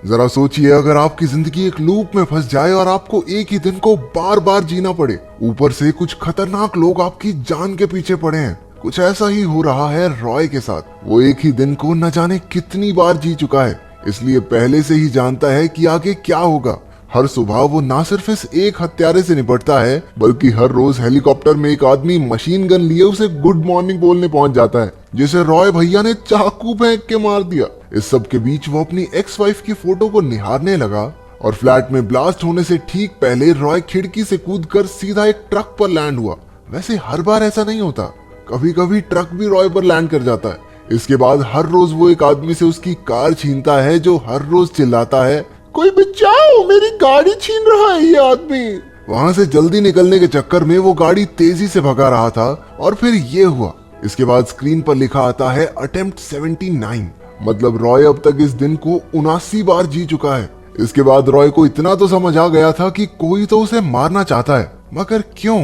जरा सोचिए, अगर आपकी जिंदगी एक लूप में फंस जाए और आपको एक ही दिन को बार बार जीना पड़े, ऊपर से कुछ खतरनाक लोग आपकी जान के पीछे पड़े हैं। कुछ ऐसा ही हो रहा है रॉय के साथ। वो एक ही दिन को न जाने कितनी बार जी चुका है, इसलिए पहले से ही जानता है कि आगे क्या होगा। हर सुबह वो ना सिर्फ इस एक हत्यारे से निपटता है, बल्कि हर रोज हेलीकॉप्टर में एक आदमी मशीन गन लिए उसे गुड मॉर्निंग बोलने पहुंच जाता है, जिसे रॉय भैया ने चाकू फेंक के मार दिया। इस सब के बीच वो अपनी एक्स वाइफ की फोटो को निहारने लगा और फ्लैट में ब्लास्ट होने से ठीक पहले रॉय खिड़की से कूदकर सीधा एक ट्रक पर लैंड हुआ। वैसे हर बार ऐसा नहीं होता, कभी कभी ट्रक भी रॉय पर लैंड कर जाता है। इसके बाद हर रोज वो एक आदमी से उसकी कार छीनता है, जो हर रोज चिल्लाता है, कोई बचाओ, मेरी गाड़ी छीन रहा है ये आदमी। वहां से जल्दी निकलने के चक्कर में वो गाड़ी तेजी से भगा रहा था और फिर ये हुआ। इसके बाद स्क्रीन पर लिखा आता है अटेम्प्ट 79, मतलब रॉय अब तक इस दिन को 79 बार जी चुका है। इसके बाद रॉय को इतना तो समझ आ गया था कि कोई तो उसे मारना चाहता है, मगर क्यों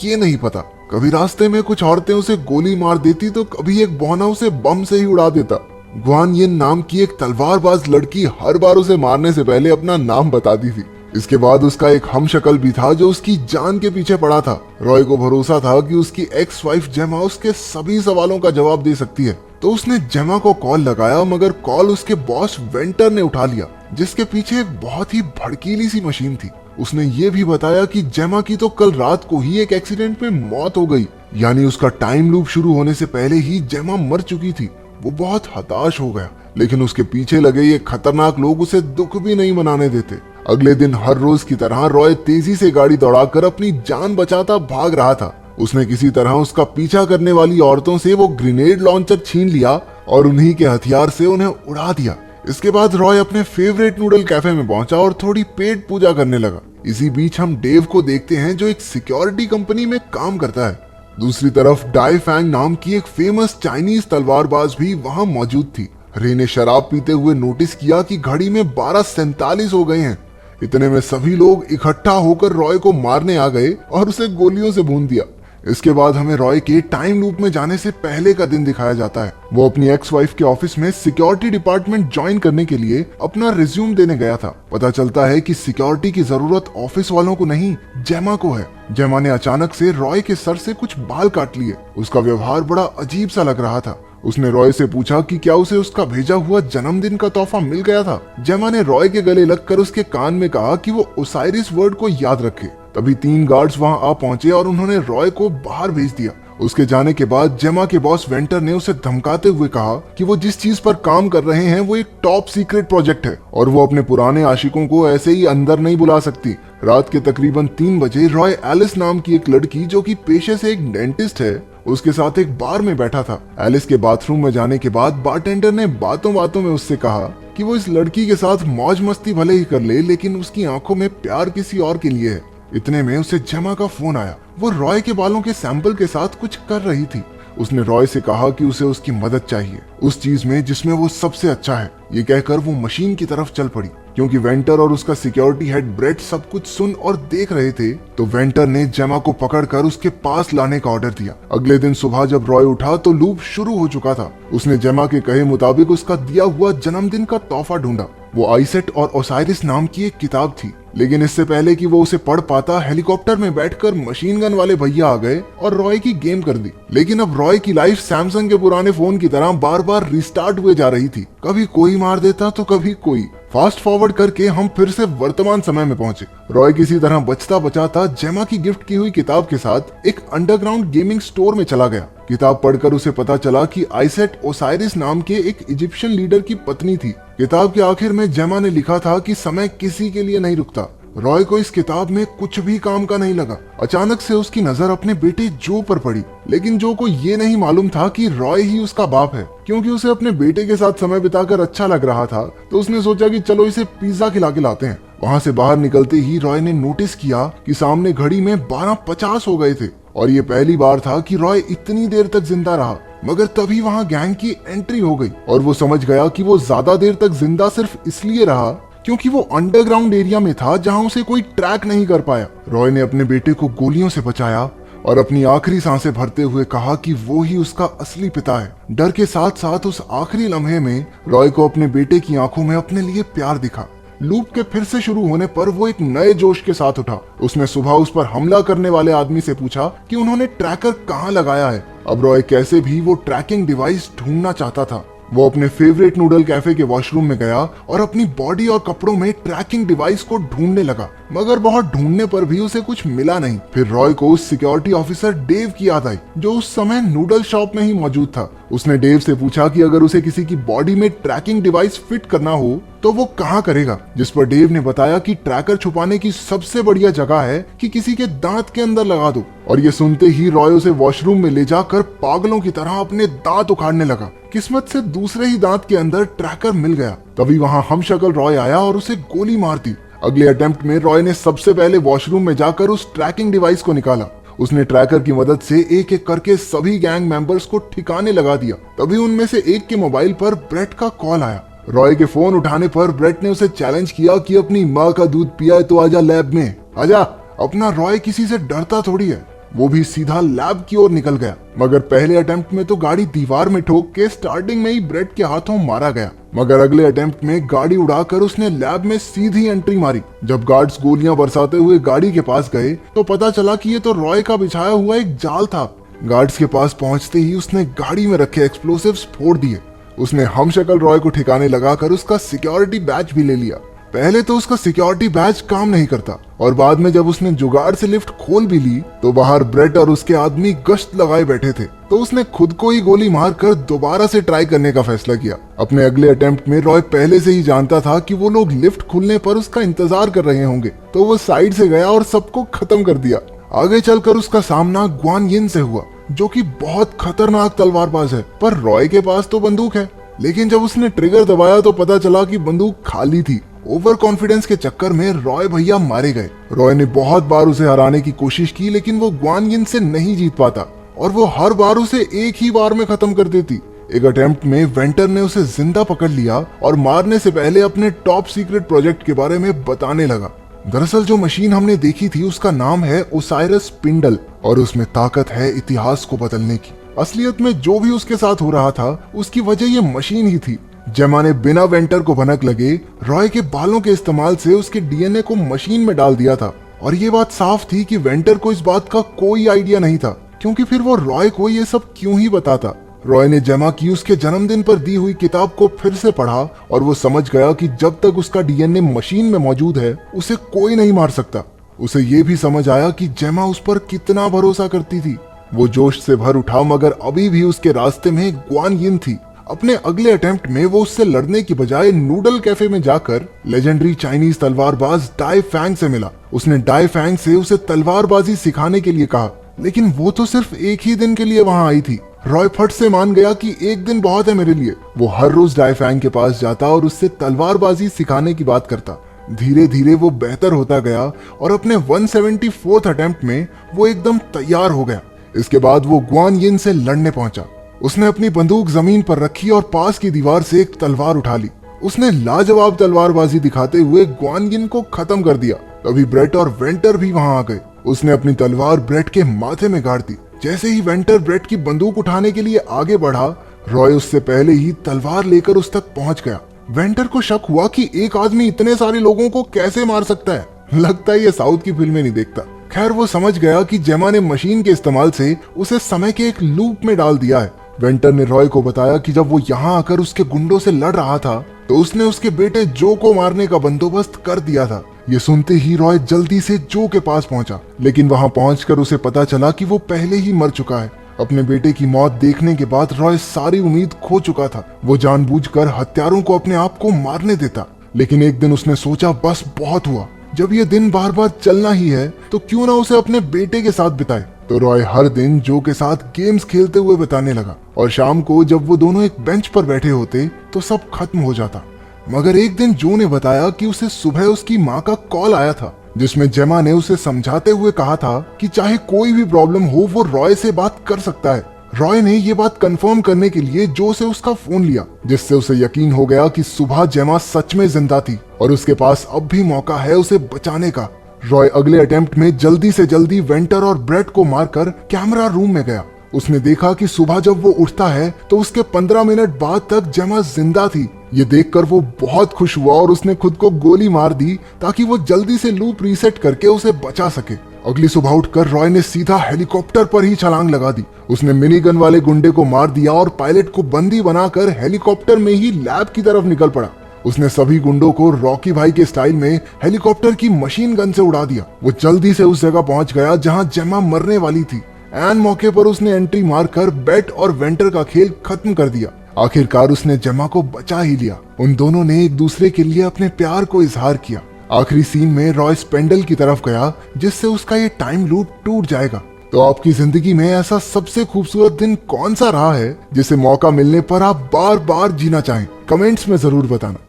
ये नहीं पता। कभी रास्ते में कुछ औरतें उसे गोली मार देती तो कभी एक बौना उसे बम से ही उड़ा देता। ग्वान यिन नाम की एक तलवारबाज लड़की हर बार उसे मारने से पहले अपना नाम बताती थी। इसके बाद उसका एक हमशक्ल भी था जो उसकी जान के पीछे पड़ा था। रॉय को भरोसा था कि उसकी एक्स वाइफ जेमा उसके सभी सवालों का जवाब दे सकती है, तो उसने जेमा को कॉल लगाया, मगर कॉल उसके बॉस वेंटर ने उठा लिया, जिसके पीछे एक बहुत ही भड़कीली सी मशीन थी। उसने ये भी बताया कि जेमा की तो कल रात को ही एक एक्सीडेंट में मौत हो गई, यानी उसका टाइम लूप शुरू होने से पहले ही जेमा मर चुकी थी। वो बहुत हताश हो गया, लेकिन उसके पीछे लगे ये खतरनाक लोग उसे दुख भी नहीं मनाने देते। अगले दिन हर रोज की तरह रॉय तेजी से गाड़ी दौड़ाकर अपनी जान बचाता भाग रहा था। उसने किसी तरह उसका पीछा करने वाली औरतों से वो ग्रेनेड लॉन्चर छीन लिया और उन्हीं के हथियार से उन्हें उड़ा दिया। इसके बाद रॉय अपने फेवरेट नूडल कैफे में पहुंचा और थोड़ी पेट पूजा करने लगा। इसी बीच हम डेव को देखते हैं, जो एक सिक्योरिटी कंपनी में काम करता है। दूसरी तरफ डाई फैंग नाम की एक फेमस चाइनीज तलवारबाज भी वहां मौजूद थी। रे ने शराब पीते हुए नोटिस किया कि घड़ी में 12:47 हो गए हैं। इतने में सभी लोग इकट्ठा होकर रॉय को मारने आ गए और उसे गोलियों से भून दिया। इसके बाद हमें रॉय के टाइम लूप में जाने से पहले का दिन दिखाया जाता है। वो अपनी एक्स वाइफ के ऑफिस में सिक्योरिटी डिपार्टमेंट ज्वाइन करने के लिए अपना रिज्यूम देने गया था। पता चलता है कि सिक्योरिटी की जरूरत ऑफिस वालों को नहीं, जेमा को है। जेमा ने अचानक से रॉय के सर से कुछ बाल काट लिए। उसका व्यवहार बड़ा अजीब सा लग रहा था। उसने रॉय से पूछा कि क्या उसे उसका भेजा हुआ जन्मदिन का तोहफा मिल गया था। जेमा ने रॉय के गले लगकर उसके कान में कहा कि वो ओसाइरिस वर्ड को याद रखे। तभी 3 गार्ड्स वहां आ पहुंचे और उन्होंने रॉय को बाहर भेज दिया। उसके जाने के बाद जेमा के बॉस वेंटर ने उसे धमकाते हुए कहा कि वो जिस चीज पर काम कर रहे हैं वो एक टॉप सीक्रेट प्रोजेक्ट है और वो अपने पुराने आशिकों को ऐसे ही अंदर नहीं बुला सकती। रात के तकरीबन 3 बजे रॉय एलिस नाम की एक लड़की, जो कि पेशे से एक डेंटिस्ट है, उसके साथ एक बार में बैठा था। एलिस के बाथरूम में जाने के बाद बारटेंडर ने बातों बातों में उससे कहा कि वो इस लड़की के साथ मौज मस्ती भले ही कर ले, लेकिन उसकी आंखों में प्यार किसी और के लिए है। इतने में उसे जेमा का फोन आया। वो रॉय के बालों के सैंपल के साथ कुछ कर रही थी। उसने रॉय से कहा कि उसे उसकी मदद चाहिए उस चीज में जिसमें वो सबसे अच्छा है। ये कहकर वो मशीन की तरफ चल पड़ी। क्योंकि वेंटर और उसका सिक्योरिटी हेड ब्रेट सब कुछ सुन और देख रहे थे, तो वेंटर ने जेमा को पकड़कर उसके पास लाने का ऑर्डर दिया। अगले दिन सुबह जब रॉय उठा तो लूप शुरू हो चुका था। उसने जेमा के कहे मुताबिक उसका दिया हुआ जन्मदिन का तोहफा ढूंढा। वो आइसेट और ओसाइरिस नाम की एक किताब थी, लेकिन इससे पहले कि वो उसे पढ़ पाता, हेलीकॉप्टर में बैठकर मशीन गन वाले भैया आ गए और रॉय की गेम कर दी। लेकिन अब रॉय की लाइफ सैमसंग के पुराने फोन की तरह बार बार रिस्टार्ट हुए जा रही थी। कभी कोई मार देता तो कभी कोई। फास्ट फॉरवर्ड करके हम फिर से वर्तमान समय में पहुंचे। रॉय किसी तरह बचता बचाता जेमा की गिफ्ट की हुई किताब के साथ एक अंडरग्राउंड गेमिंग स्टोर में चला गया। किताब पढ़कर उसे पता चला कि आइसेट ओसाइरिस नाम के एक इजिप्शियन लीडर की पत्नी थी। किताब के आखिर में जेमा ने लिखा था कि समय किसी के लिए नहीं रुकता। रॉय को इस किताब में कुछ भी काम का नहीं लगा। अचानक से उसकी नजर अपने बेटे जो पर पड़ी, लेकिन जो को ये नहीं मालूम था कि रॉय ही उसका बाप है। क्योंकि उसे अपने बेटे के साथ समय बिताकर अच्छा लग रहा था, तो उसने सोचा कि चलो इसे पिज्जा खिला के लाते हैं। वहां से बाहर निकलते ही रॉय ने नोटिस किया कि सामने घड़ी में 12:50 हो गए थे और ये पहली बार था कि रॉय इतनी देर तक जिंदा रहा। मगर तभी वहां गैंग की एंट्री हो गई और वो समझ गया कि वो ज्यादा देर तक जिंदा सिर्फ इसलिए रहा क्योंकि वो अंडरग्राउंड एरिया में था जहां उसे कोई ट्रैक नहीं कर पाया। रॉय ने अपने बेटे को गोलियों से बचाया और अपनी आखिरी सांसें भरते हुए कहा कि वो ही उसका असली पिता है। डर के साथ साथ उस आखिरी लम्हे में रॉय को अपने बेटे की आंखों में अपने लिए प्यार दिखा। लूप के फिर से शुरू होने पर वो एक नए जोश के साथ उठा। उसने सुबह उस पर हमला करने वाले आदमी से पूछा कि उन्होंने ट्रैकर कहाँ लगाया है। अब रॉय कैसे भी वो ट्रैकिंग डिवाइस ढूंढना चाहता था। वो अपने फेवरेट नूडल कैफे के वॉशरूम में गया और अपनी बॉडी और कपड़ों में ट्रैकिंग डिवाइस को ढूंढने लगा, मगर बहुत ढूंढने पर भी उसे कुछ मिला नहीं। फिर रॉय को उस सिक्योरिटी ऑफिसर डेव की याद आई, जो उस समय नूडल शॉप में ही मौजूद था। उसने डेव से पूछा कि अगर उसे किसी की बॉडी में ट्रैकिंग डिवाइस फिट करना हो तो वो कहाँ करेगा, जिस पर डेव ने बताया कि ट्रैकर छुपाने की सबसे बढ़िया जगह है कि किसी के दांत के अंदर लगा दो। और ये सुनते ही रॉय उसे वॉशरूम में ले जाकर पागलों की तरह अपने दांत उखाड़ने लगा। किस्मत से दूसरे ही दांत के अंदर ट्रैकर मिल गया। तभी वहाँ हमशक्ल रॉय आया और उसे गोली मार दी। अगले अटेम्प्ट में रॉय ने सबसे पहले वॉशरूम में जाकर उस ट्रैकिंग डिवाइस को निकाला। उसने ट्रैकर की मदद से एक एक करके सभी गैंग मेंबर्स को ठिकाने लगा दिया। तभी उनमें से एक के मोबाइल पर ब्रेट का कॉल आया। रॉय के फोन उठाने पर ब्रेट ने उसे चैलेंज किया कि अपनी माँ का दूध पिया है तो आजा लैब में, आजा। अपना रॉय किसी से डरता थोड़ी है। वो भी सीधा लैब की ओर निकल गया, मगर पहले अटेम्प्ट में तो गाड़ी दीवार में ठोक के स्टार्टिंग में ही ब्रेट के हाथों मारा गया। मगर अगले अटेम्प्ट में गाड़ी उड़ाकर उसने लैब में सीधी एंट्री मारी। जब गार्ड्स गोलियां बरसाते हुए गाड़ी के पास गए तो पता चला कि ये तो रॉय का बिछाया हुआ एक जाल था। गार्ड्स के पास पहुंचते ही उसने गाड़ी में रखे एक्सप्लोसिव्स फोड़ दिए। उसने हमशक्ल रॉय को ठिकाने लगाकर उसका सिक्योरिटी बैज भी ले लिया। पहले तो उसका सिक्योरिटी बैज काम नहीं करता और बाद में जब उसने जुगाड़ से लिफ्ट खोल भी ली तो बाहर ब्रेट और उसके आदमी गश्त लगाए बैठे थे। तो उसने खुद को ही गोली मारकर दोबारा से ट्राई करने का फैसला किया। अपने अगले अटेम्प्ट में रॉय पहले से ही जानता था कि वो लोग लिफ्ट खुलने पर उसका इंतजार कर रहे होंगे, तो वो साइड से गया और सबको खत्म कर दिया। आगे चलकर उसका सामना ग्वान यिन से हुआ, जो कि बहुत खतरनाक तलवारबाज है, पर रॉय के पास तो बंदूक है। लेकिन जब उसने ट्रिगर दबाया तो पता चला कि बंदूक खाली थी। ओवर कॉन्फिडेंस के चक्कर में रॉय भैया मारे गए। रॉय ने बहुत बार उसे हराने की कोशिश की, लेकिन वो ग्वान यिन से नहीं जीत पाता और वो हर बार उसे एक ही बार में खत्म कर देती। एक अटेम्प्ट में वेंटर ने उसे जिंदा पकड़ लिया और मारने से पहले अपने टॉप सीक्रेट प्रोजेक्ट के बारे में बताने लगा। दरअसल जो मशीन हमने देखी थी उसका नाम है ओसाइरस स्पिंडल और उसमें ताकत है इतिहास को बदलने की। असलियत में जो भी उसके साथ हो रहा था उसकी वजह ये मशीन ही थी। जेमा ने बिना वेंटर को भनक लगे रॉय के बालों के इस्तेमाल से उसके डीएनए को मशीन में डाल दिया था। और ये बात साफ थी कि वेंटर को इस बात का कोई आइडिया नहीं था, क्योंकि फिर वो रॉय को ये सब क्यों ही बताता। रॉय ने जेमा की उसके जन्मदिन पर दी हुई किताब को फिर से पढ़ा और वो समझ गया कि जब तक उसका डीएनए मशीन में मौजूद है उसे कोई नहीं मार सकता। उसे ये भी समझ आया कि जेमा उस पर कितना भरोसा करती थी। वो जोश से भर उठा, मगर अभी भी उसके रास्ते में ग्वान यिन थी। अपने अगले अटेम्प्ट में वो उससे लड़ने की बजाय नूडल कैफे में जाकर लेजेंडरी चाइनीज तलवारबाज डाई फैंग से मिला। उसने डाई फैंग से उसे तलवारबाजी सिखाने के लिए कहा, लेकिन वो तो सिर्फ एक ही दिन के लिए वहां आई थी। रॉय फट से मान गया कि एक दिन बहुत है मेरे लिए। वो हर रोज डाई फैंग के पास जाता और उससे तलवारबाजी सिखाने की बात करता। धीरे धीरे वो बेहतर होता गया और अपने 174th अटेम्प्ट में वो एकदम तैयार हो गया। इसके बाद वो ग्वान यिन से लड़ने पहुंचा। उसने अपनी बंदूक जमीन पर रखी और पास की दीवार से एक तलवार उठा ली। उसने लाजवाब तलवारबाजी दिखाते हुए ग्वान यिन को खत्म कर दिया। तभी ब्रेट और वेंटर भी वहां आ गए। उसने अपनी तलवार ब्रेट के माथे में गाड़ दी। जैसे ही वेंटर ब्रेट की बंदूक उठाने के लिए आगे बढ़ा, रॉय उससे पहले ही तलवार लेकर उस तक पहुंच गया। वेंटर को शक हुआ कि एक आदमी इतने सारे लोगों को कैसे मार सकता है। लगता है ये साउथ की फिल्में नहीं देखता। खैर वो समझ गया कि जेमा ने मशीन के इस्तेमाल से उसे समय के एक लूप में डाल दिया है। वेंटर ने रॉय को बताया कि जब वो यहाँ आकर उसके गुंडों से लड़ रहा था तो उसने उसके बेटे जो को मारने का बंदोबस्त कर दिया था। ये सुनते ही रॉय जल्दी से जो के पास पहुंचा, लेकिन वहां पहुंचकर उसे पता चला कि वो पहले ही मर चुका है। अपने बेटे की मौत देखने के बाद रॉय सारी उम्मीद खो चुका था। वो जानबूझकर हत्यारों को अपने आप को मारने देता, लेकिन एक दिन उसने सोचा बस बहुत हुआ। जब ये दिन बार बार चलना ही है तो क्यों ना उसे अपने बेटे के साथ बिताए। तो रॉय हर दिन जो के साथ गेम्स खेलते हुए बिताने लगा और शाम को जब वो दोनों एक बेंच पर बैठे होते तो सब खत्म हो जाता। मगर एक दिन जो ने बताया कि उसे सुबह उसकी माँ का कॉल आया था, जिसमें जेमा ने उसे समझाते हुए कहा था कि चाहे कोई भी प्रॉब्लम हो वो रॉय से बात कर सकता है। रॉय ने ये बात कंफर्म करने के लिए जो से उसका फोन लिया, जिससे उसे यकीन हो गया कि सुबह जेमा सच में जिंदा थी और उसके पास अब भी मौका है उसे बचाने का। रॉय अगले अटेम्प्ट में जल्दी से जल्दी वेंटर और ब्रेट को मारकर कैमरा रूम में गया। उसने देखा कि सुबह जब वो उठता है तो उसके 15 मिनट बाद तक जेमा जिंदा थी। ये देखकर वो बहुत खुश हुआ और उसने खुद को गोली मार दी ताकि वो जल्दी से लूप रीसेट करके उसे बचा सके। अगली सुबह उठकर रॉय ने सीधा हेलीकॉप्टर पर ही छलांग लगा दी। उसने मिनी गन वाले गुंडे को मार दिया और पायलट को बंदी बनाकर हेलीकॉप्टर में ही लैब की तरफ निकल पड़ा। उसने सभी गुंडों को रॉकी भाई के स्टाइल में हेलीकॉप्टर की मशीन गन से उड़ा दिया। वो जल्दी से उस जगह पहुंच गया जहां जेमा मरने वाली थी। एन मौके पर उसने एंट्री मारकर बेट और वेंटर का खेल खत्म कर दिया। आखिरकार उसने जेमा को बचा ही लिया। उन दोनों ने एक दूसरे के लिए अपने प्यार को इजहार किया। आखिरी सीन में रॉय स्पेंडल की तरफ गया जिससे उसका ये टाइम लूप टूट जाएगा। तो आपकी जिंदगी में ऐसा सबसे खूबसूरत दिन कौन सा रहा है जिसे मौका मिलने पर आप बार बार जीना चाहें? कमेंट्स में जरूर बताना।